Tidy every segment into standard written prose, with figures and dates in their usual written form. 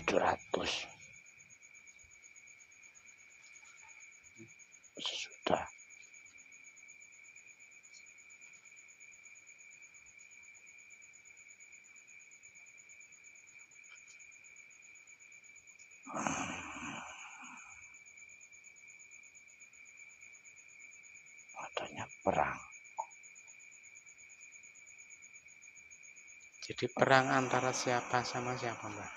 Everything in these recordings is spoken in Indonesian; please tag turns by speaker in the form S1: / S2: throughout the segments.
S1: 700 sesudah. Adanya perang.
S2: Jadi perang antara siapa sama siapa, Mbak?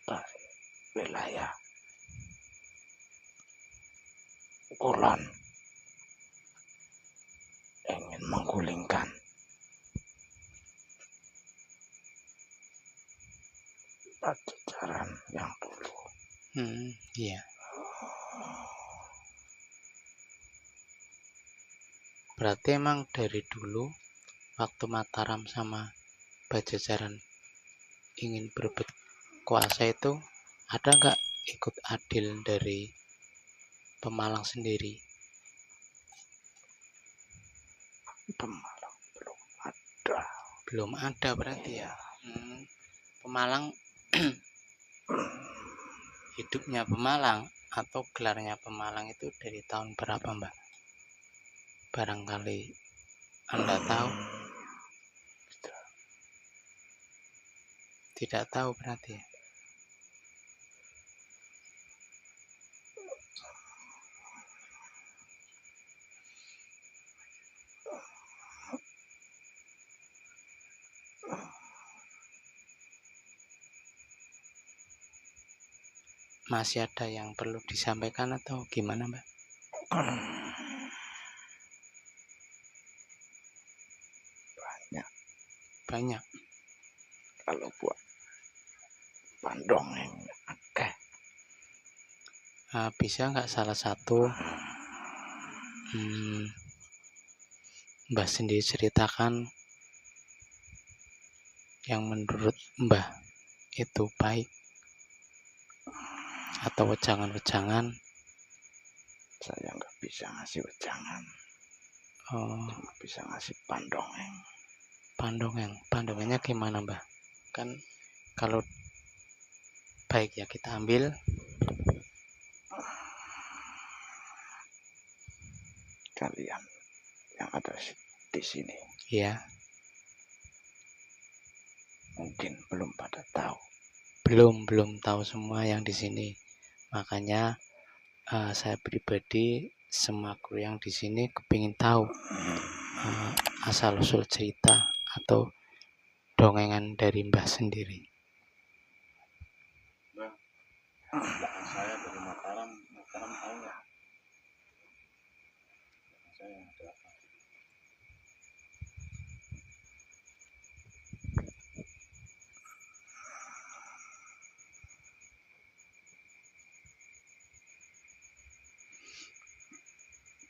S1: Dari wilayah Kulon ingin menggulingkan Pajajaran yang dulu.
S2: Iya. Berarti emang dari dulu waktu Mataram sama Pajajaran ingin berebut kuasa itu ada nggak ikut adil dari Pemalang sendiri?
S1: Pemalang belum ada.
S2: Belum ada berarti ya. Pemalang hidupnya Pemalang atau gelarnya Pemalang itu dari tahun berapa, Mbak? Barangkali Anda tahu? Tidak tahu berarti ya? Masih ada yang perlu disampaikan atau gimana, Mbak? Banyak.
S1: Kalau buat pandongeng akeh.
S2: Bisa nggak salah satu Mbah sendiri ceritakan yang menurut Mbah itu baik atau wejangan-wejangan?
S1: Saya nggak bisa ngasih wejangan.
S2: Cuma
S1: bisa ngasih pandongeng.
S2: Pandongengnya gimana, Mbah? Kan kalau baik ya kita ambil.
S1: Kalian yang ada di sini.
S2: Ya.
S1: Mungkin belum pada tahu.
S2: Belum tahu semua yang di sini. Makanya saya pribadi, semua kru yang di sini kepingin tahu asal usul cerita atau dongengan dari Mbah sendiri.
S3: Mbah, belakang saya dari Mataram tahu nggak? Saya ada apa?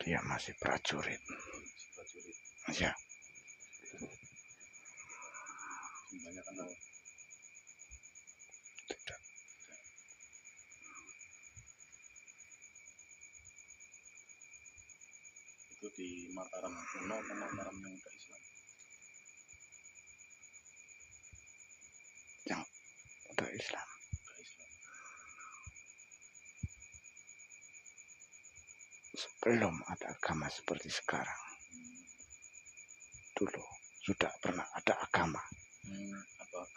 S1: Dia masih prajurit. Ya.
S3: Banyak kenal.
S1: Tidak.
S3: Itu di Mataram kuno atau Mataram yang udah Islam?
S1: Yang udah Islam. Sebelum ada agama seperti sekarang. Dulu sudah pernah ada agama.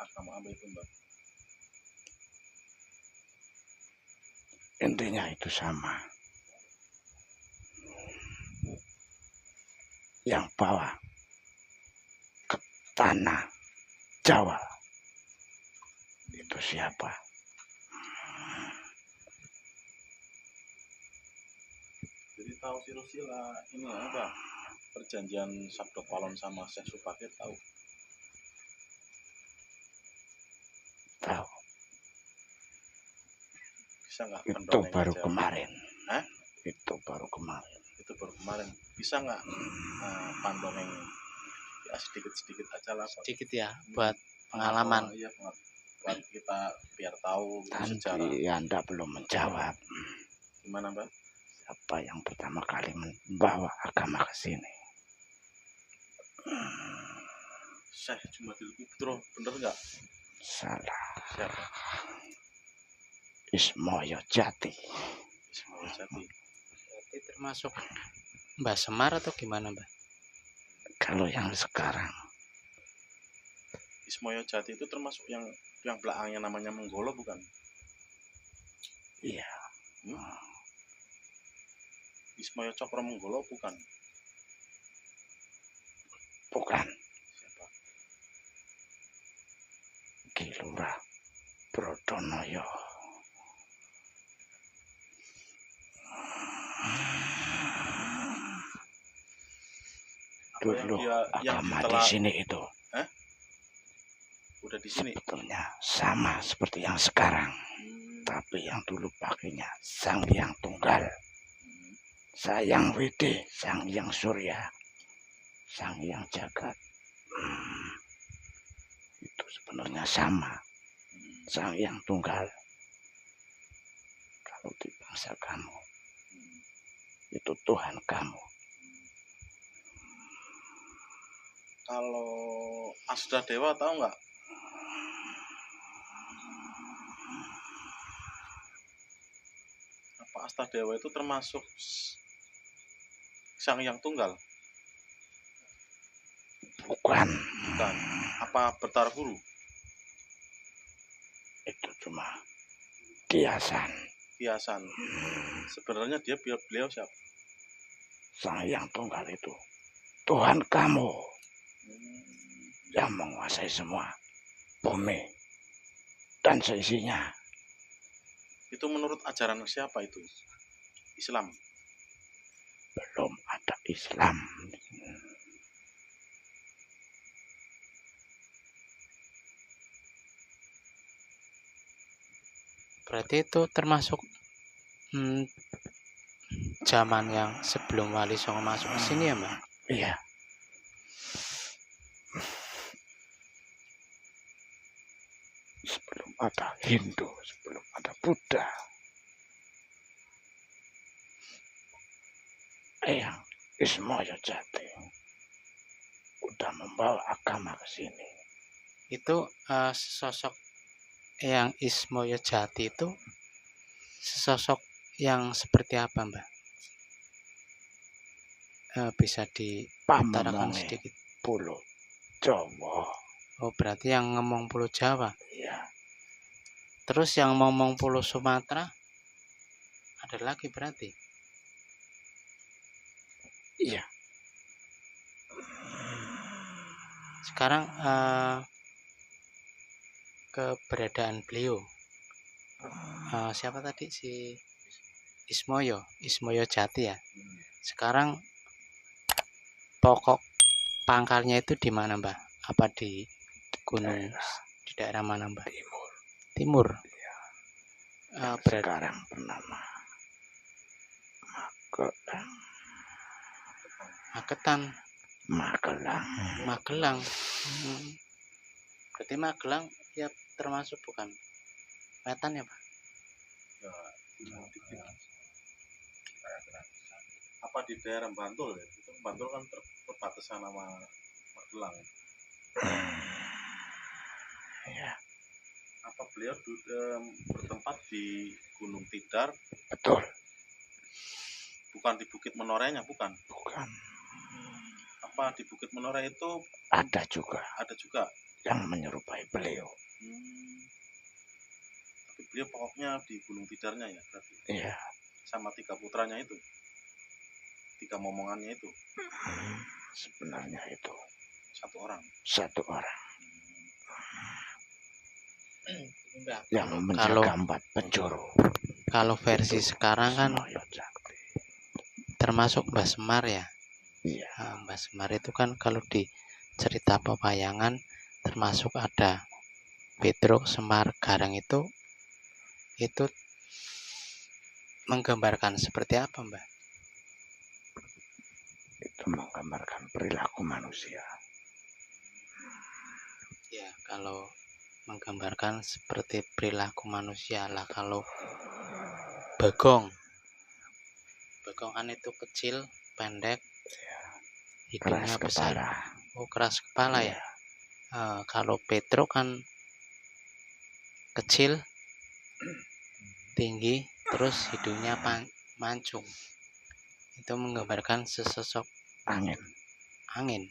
S3: Agama apa itu, Mbak?
S1: Intinya itu sama. Yang bawa ke tanah Jawa itu siapa?
S3: Jadi tahu silsilah ini apa? Perjanjian Sabdo Palon sama Syekh Supakir tahu?
S1: Tahu.
S3: Bisa nggak?
S1: Itu baru kemarin.
S3: Hah?
S1: Itu baru kemarin.
S3: Bisa nggak pandongeng ya sedikit aja lah.
S2: Sedikit ya, buat pengalaman.
S3: Iya, buat kita biar tahu sejarah.
S1: Tadi Anda belum menjawab.
S3: Gimana, Mbak?
S1: Siapa yang pertama kali membawa agama ke sini?
S3: Syekh Jumadil Kubro, bener nggak?
S1: Salah.
S3: Siapa?
S1: Ismoyo Jati.
S3: Ismoyo Jati.
S2: Berarti termasuk Mbah Semar atau gimana, Mbah?
S1: Kalau yang sekarang,
S3: Ismoyo Jati itu termasuk yang belakangnya namanya Menggolo bukan?
S1: iya.
S3: Ismoyo Cokro Menggolo bukan?
S1: Bukan.
S3: Siapa?
S1: Ki Lurah Brodonoyo. Dulu agama di sini itu
S3: udah di sini
S1: sebetulnya sama seperti yang sekarang, tapi yang dulu pakainya Sang Hyang Tunggal, Sang Hyang Widi, Sang Hyang Surya, Sang Hyang Jagat. Itu sebenarnya sama. Sang Hyang Tunggal kalau di bangsa kamu itu Tuhan kamu.
S3: Kalau Asda Dewa tahu nggak? Apa Asta Dewa itu termasuk Sang Hyang Tunggal?
S1: Bukan.
S3: Bukan. Apa Bertar Guru?
S1: Itu cuma kiasan.
S3: Kiasan. Sebenarnya beliau siapa?
S1: Sang Hyang Tunggal itu Tuhan kamu yang menguasai semua bumi dan seisinya.
S3: Itu menurut ajaran siapa itu? Islam?
S1: Belum ada Islam.
S2: Berarti itu termasuk zaman yang sebelum Wali Songo masuk ke sini ya, Mbak?
S1: Iya. Sebelum ada Hindu, sebelum ada Buddha. Eyang Ismoyo Jati udah membawa agama ke sini.
S2: Itu sosok yang Ismoyo Jati itu sosok yang seperti apa, Mbak? Bisa diutarakan sedikit.
S1: Pulau Jawa.
S2: Oh, berarti yang ngomong Pulau Jawa.
S1: Iya.
S2: Terus yang ngomong Pulau Sumatera ada lagi berarti?
S1: Iya.
S2: Sekarang keberadaan beliau siapa tadi si Ismoyo Jati ya. Sekarang pokok pangkalnya itu di mana, Mbak? Apa di gunung di daerah mana, Mbak? Timur.
S1: Iya.
S2: Sekarang
S1: bernama Magelang.
S2: Berarti Magelang ya termasuk bukan Wetan ya, Pak?
S3: Apa di daerah Bantul ya? Itu Bantul kan perbatasan sama Magelang.
S1: Ya.
S3: Apa beliau bertempat di Gunung Tidar?
S1: Betul.
S3: Bukan di Bukit Menorehnya, bukan?
S1: Bukan.
S3: Apa di Bukit Menoreh itu
S1: ada juga yang menyerupai beliau.
S3: Tapi beliau pokoknya di Gunung Tidarnya ya berarti.
S1: Iya.
S3: Sama 3 putranya itu, 3 momongannya itu.
S1: Sebenarnya itu satu orang yang menjaga 4 penjuru.
S2: Kalau versi itu sekarang kan termasuk Mbah Semar ya.
S1: Iya.
S2: Mbah Semar itu kan kalau di cerita pewayangan termasuk ada Petruk, Semar, Gareng itu menggambarkan seperti apa, Mbah?
S1: Itu menggambarkan perilaku manusia.
S2: Ya, kalau menggambarkan seperti perilaku manusia lah. Kalau Bagong kan itu kecil, pendek, hidungnya besar. Oh, keras kepala ya. Kalau Petro kan kecil, tinggi, terus hidungnya mancung. Itu menggambarkan sesosok
S1: Angin.
S2: angin.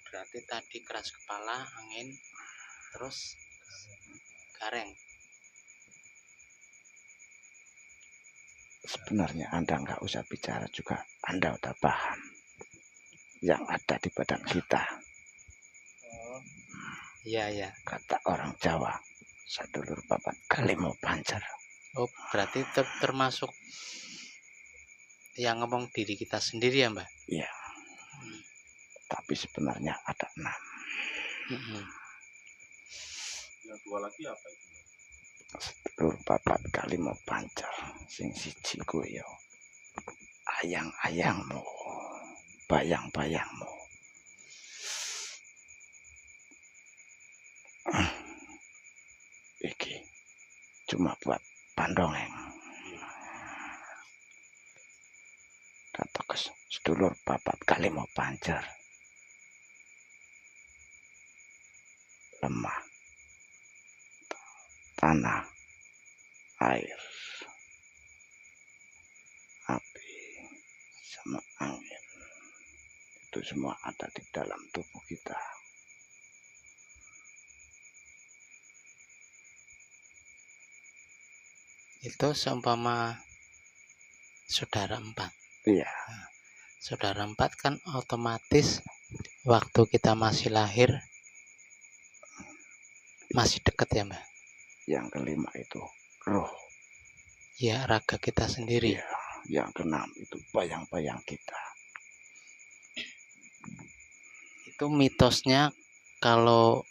S2: Berarti tadi keras kepala, angin, terus gareng.
S1: Sebenarnya Anda nggak usah bicara juga, Anda udah paham yang ada di badan kita.
S2: Oh, iya.
S1: Kata orang Jawa, sadulur papat kali mau pancer.
S2: Oh, berarti termasuk yang ngomong diri kita sendiri ya, Mbak?
S1: Iya. Tapi sebenarnya ada 6.
S3: Yang 2 lagi apa itu?
S1: Sedulur papat kali mau pancer. Sing siji kuwi yo ayang-ayangmu, bayang-bayangmu. Iki cuma buat pandongeng. Kata sedulur papat kali mau pancer. Lemah, tanah, air, api, sama angin. Itu semua ada di dalam tubuh kita.
S2: Itu seumpama saudara 4.
S1: Iya.
S2: Saudara 4 kan otomatis waktu kita masih lahir masih dekat ya, Mbak?
S1: Yang kelima itu roh.
S2: Ya, raga kita sendiri.
S1: Iya. Yang keenam itu bayang-bayang kita.
S2: Itu mitosnya kalau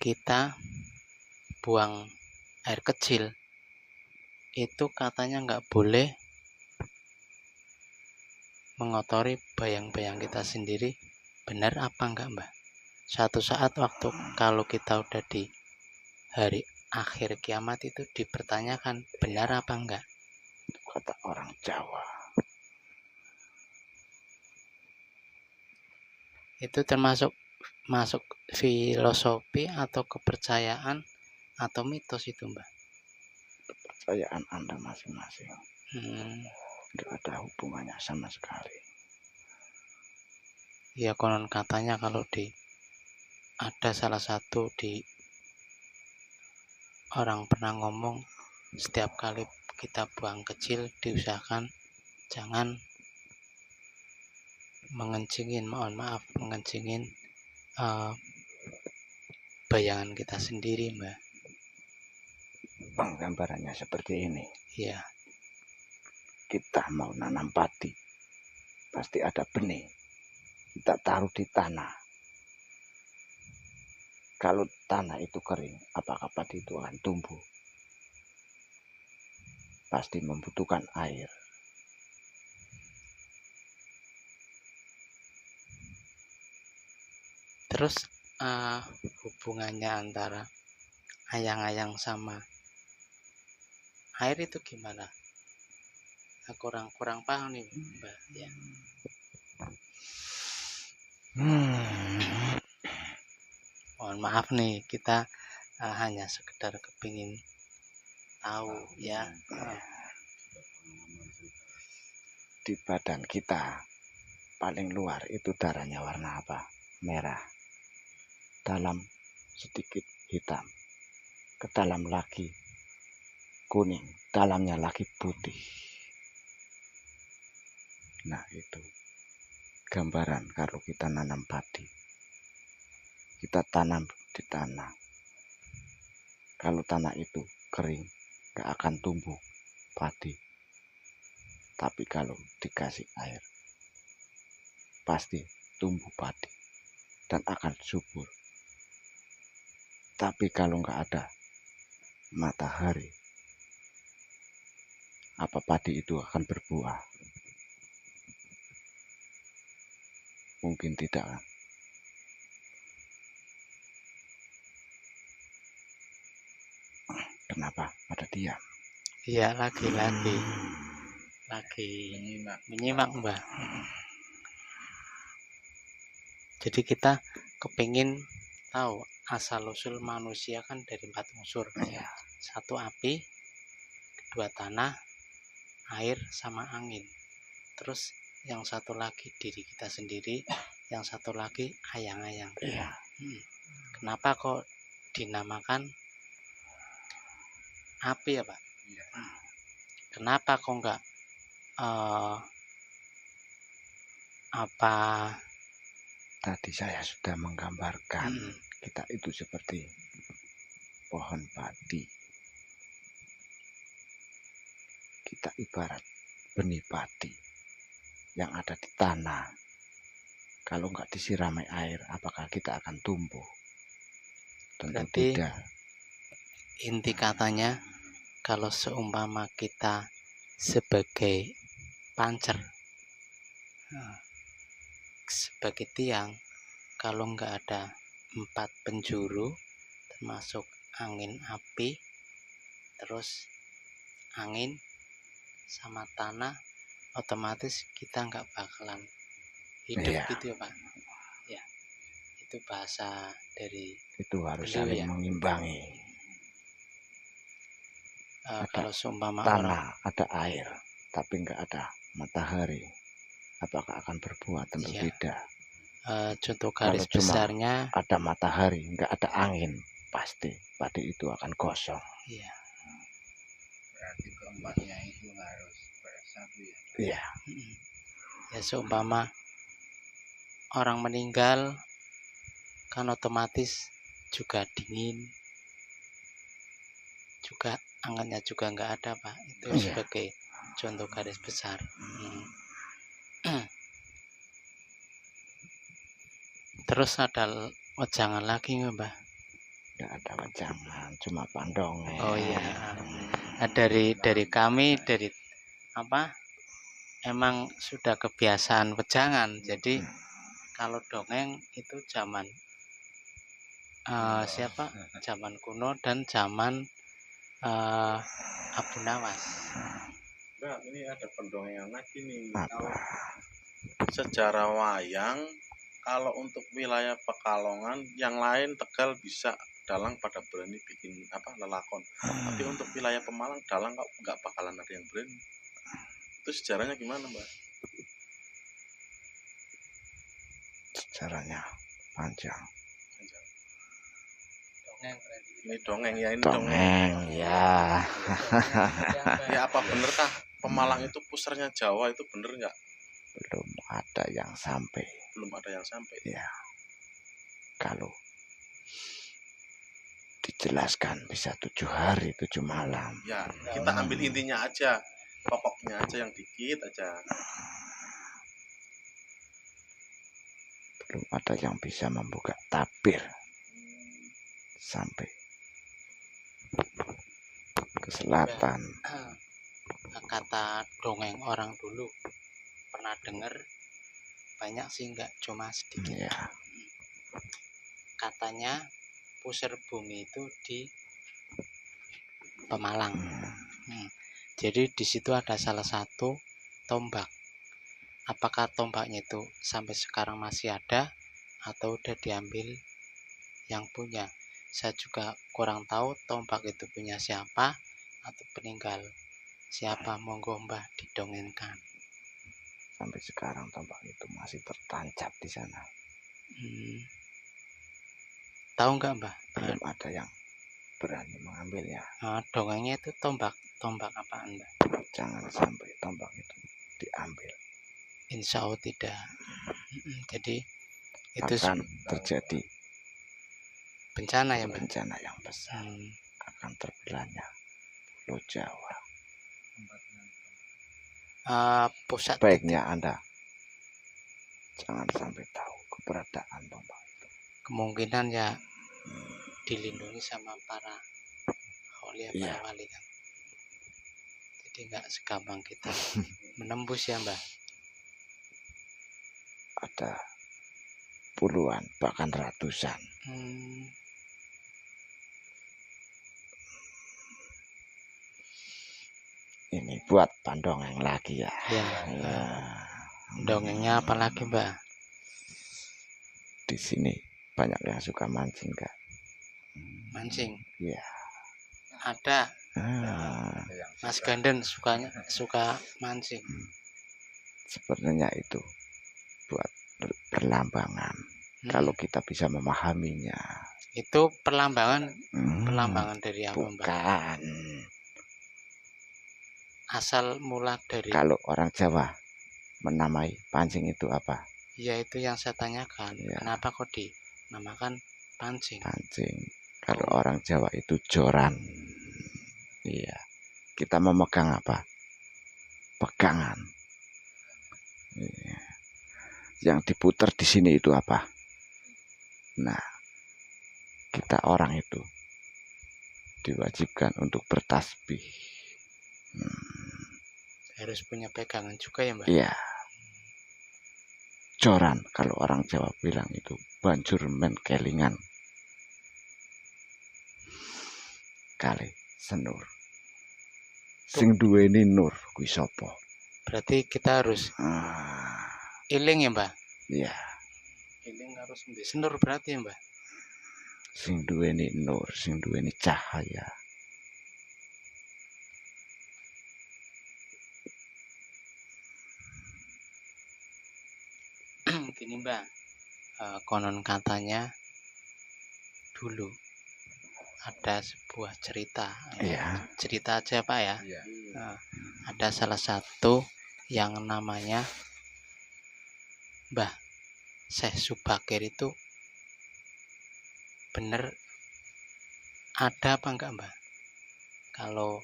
S2: kita buang air kecil itu katanya nggak boleh mengotori bayang-bayang kita sendiri. Benar apa enggak, Mbak? Suatu saat waktu kalau kita udah di hari akhir kiamat itu dipertanyakan benar apa enggak?
S1: Kata orang Jawa.
S2: Itu termasuk masuk filosofi atau kepercayaan atau mitos itu, Mbak?
S1: Kepercayaan Anda masing-masing. Tidak ada hubungannya sama sekali.
S2: Ya konon katanya kalau ada salah satu di orang pernah ngomong setiap kali kita buang kecil diusahakan jangan mengencingin bayangan kita sendiri, Mbak.
S1: Penggambarannya seperti ini.
S2: Iya.
S1: Kita mau nanam padi, pasti ada benih. Kita taruh di tanah. Kalau tanah itu kering, apakah padi itu akan tumbuh? Pasti membutuhkan air.
S2: Terus hubungannya antara ayang-ayang sama air itu gimana? Kurang paham nih, Mbak. Ya. Mohon maaf nih, kita hanya sekedar kepingin tahu ya.
S1: Di badan kita paling luar itu darahnya warna apa? Merah. Dalam sedikit hitam. Ke dalam lagi kuning. Dalamnya lagi putih. Nah itu gambaran kalau kita nanam padi. Kita tanam di tanah. Kalau tanah itu kering, gak akan tumbuh padi. Tapi kalau dikasih air, pasti tumbuh padi dan akan subur. Tapi kalau nggak ada matahari, apa padi itu akan berbuah? Mungkin tidak kan? Kenapa pada diam?
S2: Iya, lagi menyimak, Mbak. Jadi kita kepingin tahu asal usul manusia kan dari 4 unsur.
S1: Iya.
S2: 1 api, 2 tanah, air sama angin. Terus yang satu lagi diri kita sendiri, yang satu lagi ayang-ayang.
S1: Iya.
S2: Kenapa kok dinamakan api ya Pak?
S3: Iya.
S2: Kenapa kok enggak apa
S1: Tadi saya sudah menggambarkan
S2: Mm-mm.
S1: kita itu seperti pohon padi. Kita ibarat benih padi yang ada di tanah. Kalau nggak disirami air, apakah kita akan tumbuh? Tentu
S2: Berarti
S1: tidak.
S2: inti katanya kalau seumpama kita sebagai pancer, sebagai tiang, kalau nggak ada 4 penjuru termasuk angin, api, terus angin sama tanah, otomatis kita nggak bakalan hidup.
S1: Iya.
S2: Gitu ya Pak ya. Itu bahasa dari
S1: Itu harus
S2: beliau
S1: saling
S2: ya.
S1: mengimbangi.
S2: Kalau seumpama
S1: Tanah, ada air, tapi nggak ada matahari, apakah akan berbuah? Tentu
S2: Iya.
S1: tidak.
S2: Contoh
S1: Kalau
S2: garis
S1: cuma
S2: besarnya
S1: ada matahari, nggak ada angin, pasti padi itu akan kosong.
S2: iya.
S4: Berarti keempatnya itu harus bersatu ya.
S1: Iya.
S2: Ya seumpama orang meninggal kan otomatis juga dingin, juga anginnya juga nggak ada Pak. Itu
S1: Iya.
S2: sebagai contoh garis besar. Terus ada wejangan lagi nggak Mbah?
S1: Nggak ada wejangan, cuma pandongan.
S2: Oh iya. Nah, dari kami dari apa? Emang sudah kebiasaan wejangan. Jadi kalau dongeng itu zaman siapa? Zaman kuno dan zaman Abu Nawas.
S3: Nah, ini ada pendongengan lagi nih.
S1: Apa?
S3: Kalau sejarah wayang, kalau untuk wilayah Pekalongan, yang lain Tegal bisa dalang pada berani bikin lelakon. Tapi untuk wilayah Pemalang, dalang nggak bakalan ada yang berani. Itu sejarahnya gimana, Mbak?
S1: Sejarahnya panjang.
S2: Dongeng berarti.
S3: Ini dongeng ya, ini
S1: Dongeng, ya.
S3: Ya apa bener kah Pemalang itu pusarnya Jawa, itu bener nggak?
S1: Belum ada yang sampai.
S3: Belum ada yang sampai.
S1: Ya. Kalau dijelaskan bisa 7 hari 7 malam.
S3: Ya, kita ambil intinya aja, pokoknya aja yang dikit aja.
S1: Belum ada yang bisa membuka tabir sampai ke selatan.
S2: Kata dongeng orang dulu pernah dengar, banyak sih nggak cuma sedikit.
S1: Ya.
S2: Katanya pusar bumi itu di Pemalang. Jadi di situ ada salah satu tombak. Apakah tombaknya itu sampai sekarang masih ada atau udah diambil yang punya? Saya juga kurang tahu tombak itu punya siapa atau peninggal siapa. Monggo Mbah didongengkan.
S1: Sampai sekarang tombak itu masih tertancap di sana.
S2: Tahu nggak Mbah?
S1: Belum ada yang berani mengambilnya.
S2: Dongengnya itu tombak apaan Mbah?
S1: Jangan sampai tombak itu diambil.
S2: Insya Allah tidak. Jadi itu
S1: Akan terjadi
S2: bencana ya Mbah?
S1: bencana yang besar. Akan terbelahnya Pulau Jawa.
S2: Pusat
S1: Baiknya Anda jangan sampai tahu keberadaan tombak itu.
S2: Kemungkinan ya dilindungi sama para aulia, para wali kan. Jadi nggak segampang kita menembus ya Mbah.
S1: Ada puluhan bahkan ratusan. Ini buat pandongeng lagi ya.
S2: Ya. Dongengnya apa lagi Mbah?
S1: di sini banyak yang suka mancing kak.
S2: Mancing.
S1: Iya.
S2: Ada
S1: Ah,
S2: Mas Ganden suka mancing.
S1: sebenarnya itu buat perlambangan. Kalau kita bisa memahaminya.
S2: Itu perlambangan dari apa Mbak?
S1: Bukan.
S2: Asal mula dari.
S1: Kalau orang Jawa menamai pancing itu apa?
S2: Ya itu yang saya tanyakan.
S1: Ya.
S2: Kenapa kok dinamakan pancing?
S1: Pancing. Kalau orang Jawa itu joran. Iya. Kita memegang apa? Pegangan. Iya. Yang diputar di sini itu apa? Nah, kita orang itu diwajibkan untuk bertasbih.
S2: Harus punya pegangan juga ya Mbak?
S1: Iya. Joran kalau orang Jawa bilang itu banjur men kelingan. Kali senur. Sing duweni nur kuwi sapa?
S2: Berarti kita harus iling ya Mbak?
S1: Iya.
S2: Iling harus senur berarti ya Mbak?
S1: Sing duweni nur, sing duweni cahaya.
S2: Gini Mbak, konon katanya dulu ada sebuah cerita.
S1: Iya.
S2: Cerita aja Pak ya.
S4: Iya.
S2: Ada salah satu yang namanya Mbah Syekh Subakir itu bener ada apa enggak Mbah? Kalau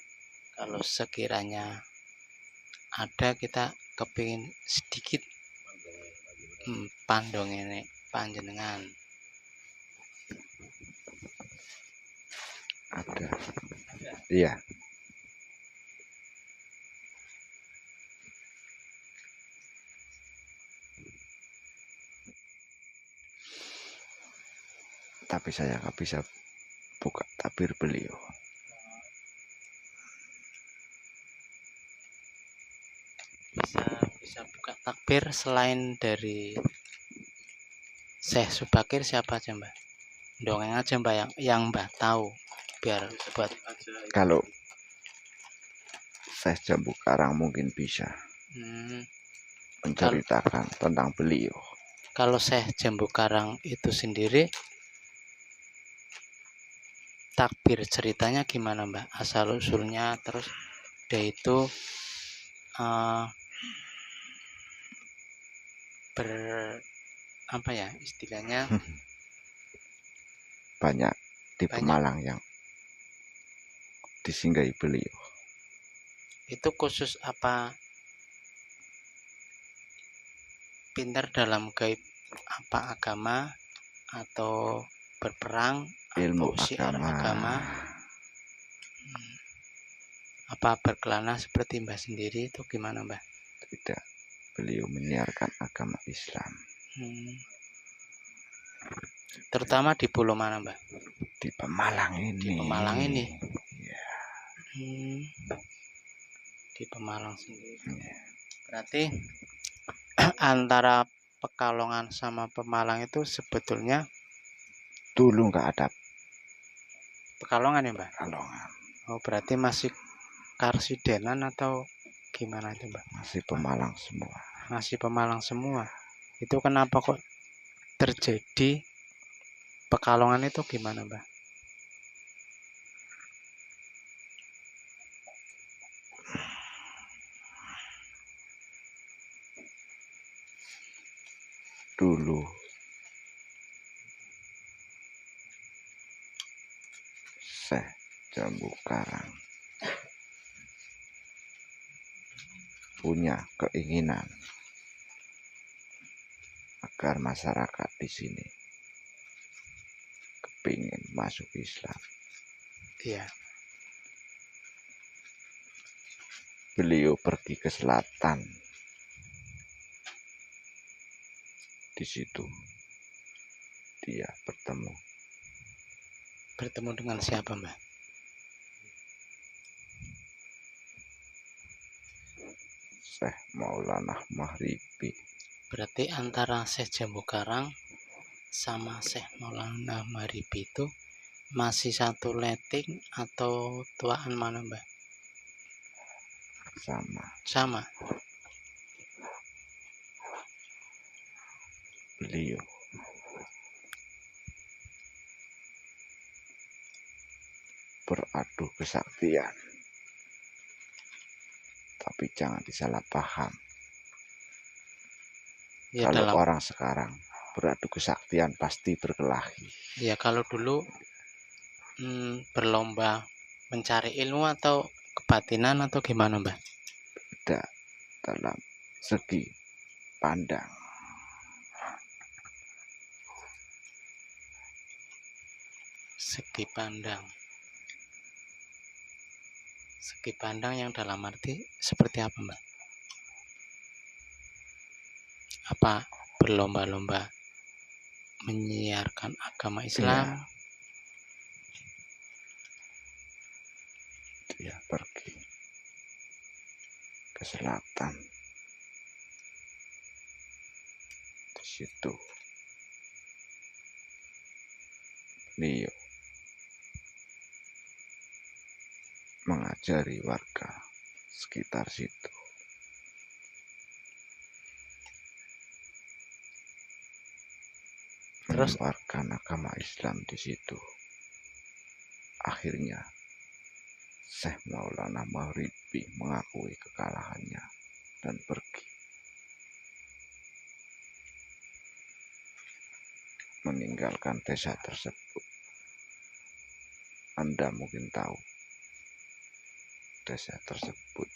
S2: sekiranya ada, kita kepingin sedikit pandongene panjenengan.
S1: Ada. Iya. Tapi saya nggak bisa buka tabir beliau.
S2: Bisa buka takbir selain dari Syekh Subakir siapa aja Mbak? Dongeng aja Mbak yang Mbak tahu biar buat.
S1: Kalau Syekh Jambu Karang mungkin bisa menceritakan tentang beliau.
S2: Kalau Syekh Jambu Karang itu sendiri takbir ceritanya gimana Mbak? Asal usulnya, terus dia itu apa ya istilahnya,
S1: banyak di Pemalang yang disinggahi beliau.
S2: Itu khusus apa pintar dalam gaib apa agama atau berperang
S1: Ilmu
S2: atau syiar agama, apa berkelana seperti Mbak sendiri itu gimana Mbak?
S1: Tidak, beliau menyiarkan agama Islam.
S2: Terutama di pulau mana Mbak?
S1: Di Pemalang ini.
S2: Di Pemalang ini.
S1: Ya.
S2: Di Pemalang sendiri.
S1: Ya.
S2: Berarti antara Pekalongan sama Pemalang itu sebetulnya
S1: dulu nggak ada
S2: Pekalongan ya Mbak?
S1: Pekalongan.
S2: Oh berarti masih Karsidenan atau gimana itu Mbak?
S1: Masih Pemalang semua.
S2: Masih Pemalang semua. Itu kenapa kok terjadi Pekalongan itu gimana Mbak?
S1: Dulu Syekh Jambu Karang punya keinginan agar masyarakat di sini kepingin masuk Islam.
S2: Iya.
S1: Beliau pergi ke selatan. Di situ dia bertemu
S2: dengan siapa Mbak?
S1: Syekh Maulana Mahribi.
S2: Berarti antara Syekh Jambu Karang sama Syekh Maulana Maribi itu masih satu letting atau tuaan mana Mbah?
S1: Sama
S2: Sama.
S1: beliau beradu kesaktian, tapi jangan disalah paham.
S2: Ya
S1: Kalau
S2: dalam
S1: orang sekarang beradu kesaktian pasti berkelahi.
S2: ya kalau dulu berlomba mencari ilmu atau kebatinan atau gimana Mbah?
S1: Beda dalam segi pandang.
S2: Segi pandang. Segi pandang yang dalam arti seperti apa Mbak? Apa berlomba-lomba menyiarkan agama Islam?
S1: Dia pergi ke selatan. Di situ beliau mengajari warga sekitar situ.
S2: Terus?
S1: Menyebarkan agama Islam di situ. Akhirnya Syekh Maulana Maribi mengakui kekalahannya dan pergi. Meninggalkan desa tersebut. Anda mungkin tahu desa tersebut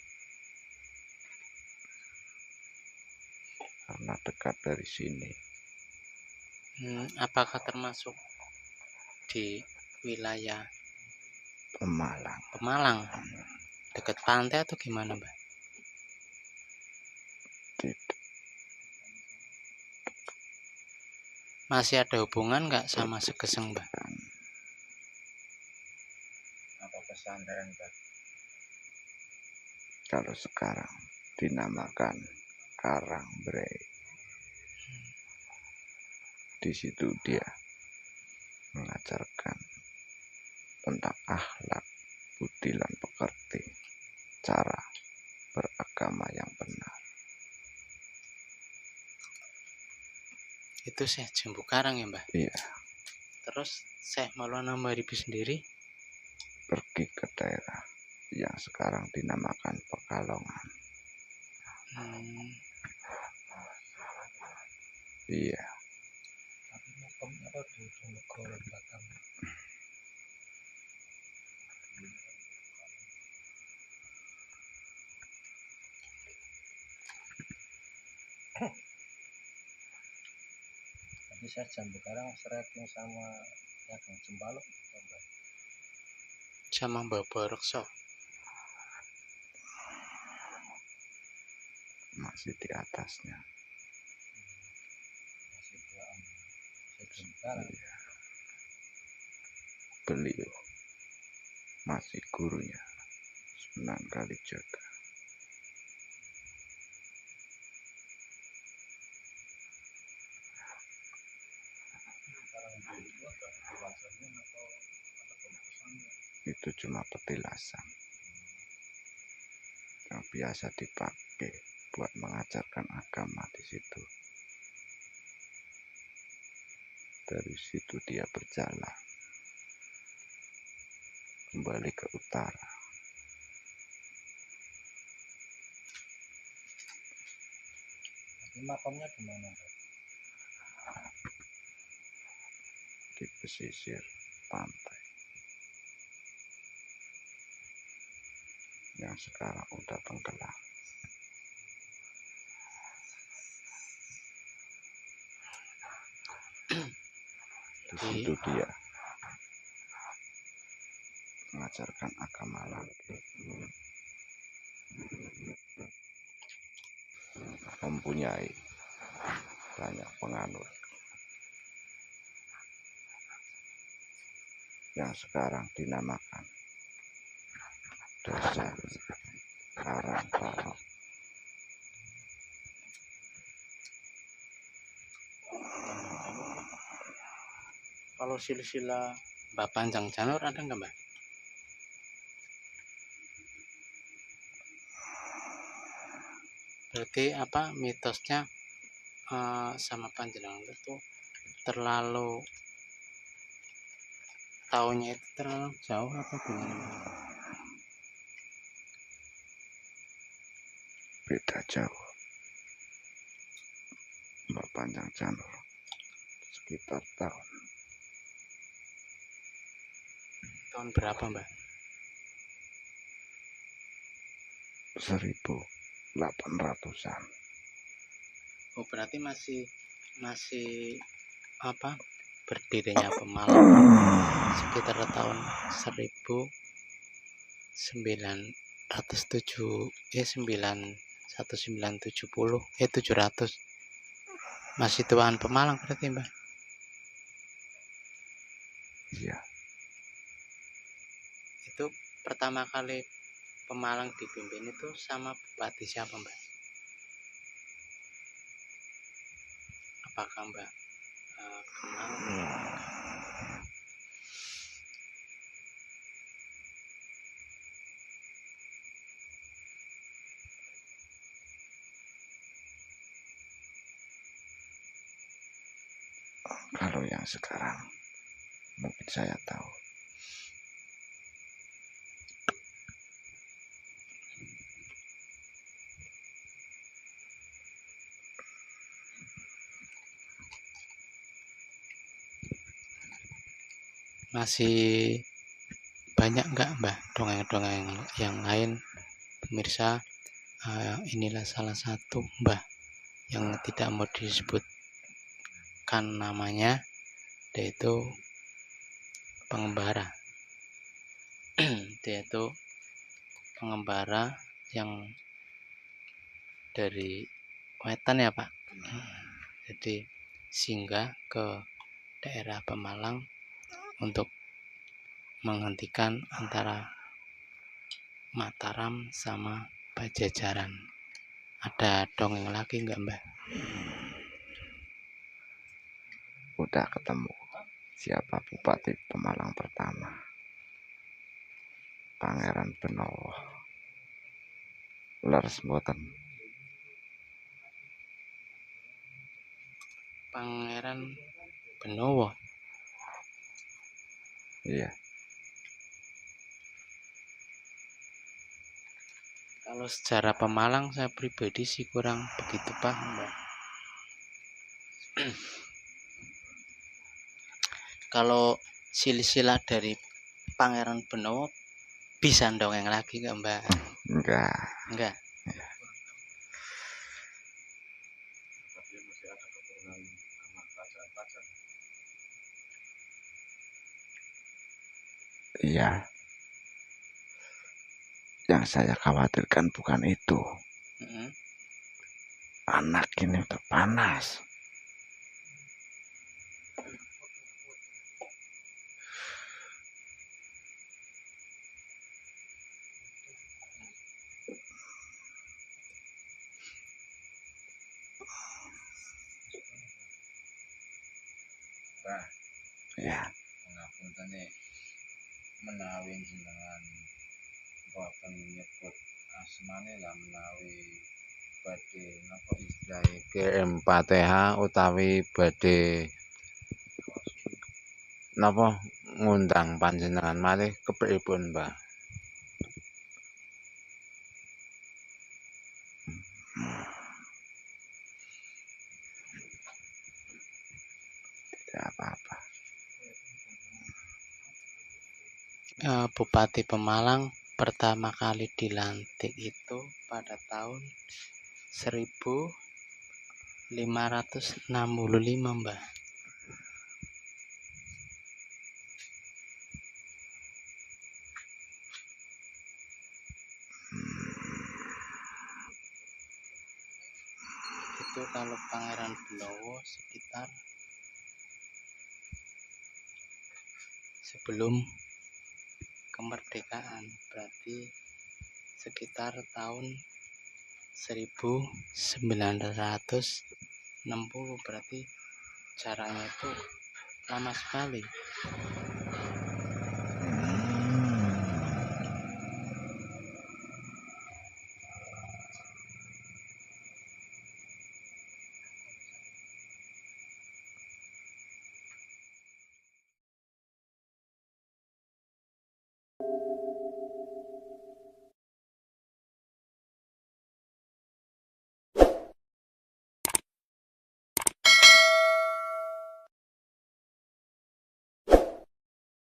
S1: karena dekat dari sini.
S2: Apakah termasuk di wilayah
S1: Pemalang?
S2: Dekat pantai atau gimana Mbak?
S1: Tidak.
S2: Masih ada hubungan nggak sama Segeseng Mbak?
S4: Apa pesantren Mbak?
S1: Kalau sekarang dinamakan Karangbrei. Di situ dia mengajarkan tentang akhlak, budi dan pekerti, cara beragama yang benar.
S2: Itu Syekh Jambu Karang ya Mbak?
S1: Iya.
S2: Terus Syekh Maulana Maribi sendiri
S1: Pergi ke daerah yang sekarang dinamakan Pekalongan. Iya.
S4: Tapi makamnya apa di Negoro Batam? Tapi saya Jambu Karang serating sama yang Jembaluk Mbak.
S2: sama Mbak Borokso.
S1: Masih di atasnya.
S4: Masih duaan. Saya Jambu Karang.
S1: Iya. Beliau masih gurunya Sunan Kalijaga. Itu cuma petilasan yang biasa dipakai buat mengajarkan agama di situ. Dari situ dia berjalan kembali ke utara.
S4: Tapi makamnya di mana Mbak?
S1: Di pesisir pantai yang sekarang udah tenggelam. Di situ dia mengajarkan agama lagi. Mempunyai banyak penganut yang sekarang dinamakan Desa Karangparok.
S2: Kalau silsilah Mbah Panjang Janur ada nggak, Mbah? Berarti apa mitosnya sama panjenengan itu terlalu tahunnya itu terlalu jauh apa gimana?
S1: Beda jauh. Mbah Panjang Janur sekitar
S2: Tahun berapa, Mbah?
S1: 1800-an.
S2: Oh, berarti masih apa berdirinya Pemalang sekitar tahun 700 masih tuaan Pemalang berarti, Mbah.
S1: Iya,
S2: Itu pertama kali Pemalang dipimpin itu sama bupati siapa, Mbah? Apakah Mbah kenal?
S1: kalau yang sekarang mungkin saya tahu.
S2: Masih banyak nggak, Mbah, dongeng-dongeng yang lain? Pemirsa, inilah salah satu Mbah yang tidak mau disebutkan namanya, yaitu pengembara. Dia itu pengembara yang dari Wetan ya, Pak. Jadi singgah ke daerah Pemalang untuk menghentikan antara Mataram sama Pajajaran. Ada dongeng lagi nggak, Mbah?
S1: Udah ketemu siapa Bupati Pemalang pertama? Pangeran Benowo. Leres mboten?
S2: Pangeran Benowo.
S1: Iya,
S2: Kalau sejarah Pemalang saya pribadi sih kurang begitu paham, Mbak. Kalau silsilah dari Pangeran Benowo bisa dongeng lagi nggak, Mbak?
S1: enggak.
S2: Enggak.
S3: Dia masih ada keturunan nama kerajaan-kerajaan.
S1: Iya. Yang saya khawatirkan bukan itu. Anak ini udah panas.
S4: Pak,
S1: Ya,
S4: ngapunten menawi jenengan boten nyebut asmane lah menawi badhe napa istilahe kirim Fatihah utawi badhe napa ngundang panjenengan malih kepripun, Mbah?
S1: tidak apa-apa.
S2: Bupati Pemalang pertama kali dilantik itu pada tahun 1565, Mbak. Itu kalau Pangeran Benowo sekitar sebelum kemerdekaan, berarti sekitar tahun 1960, berarti jaraknya itu lama sekali.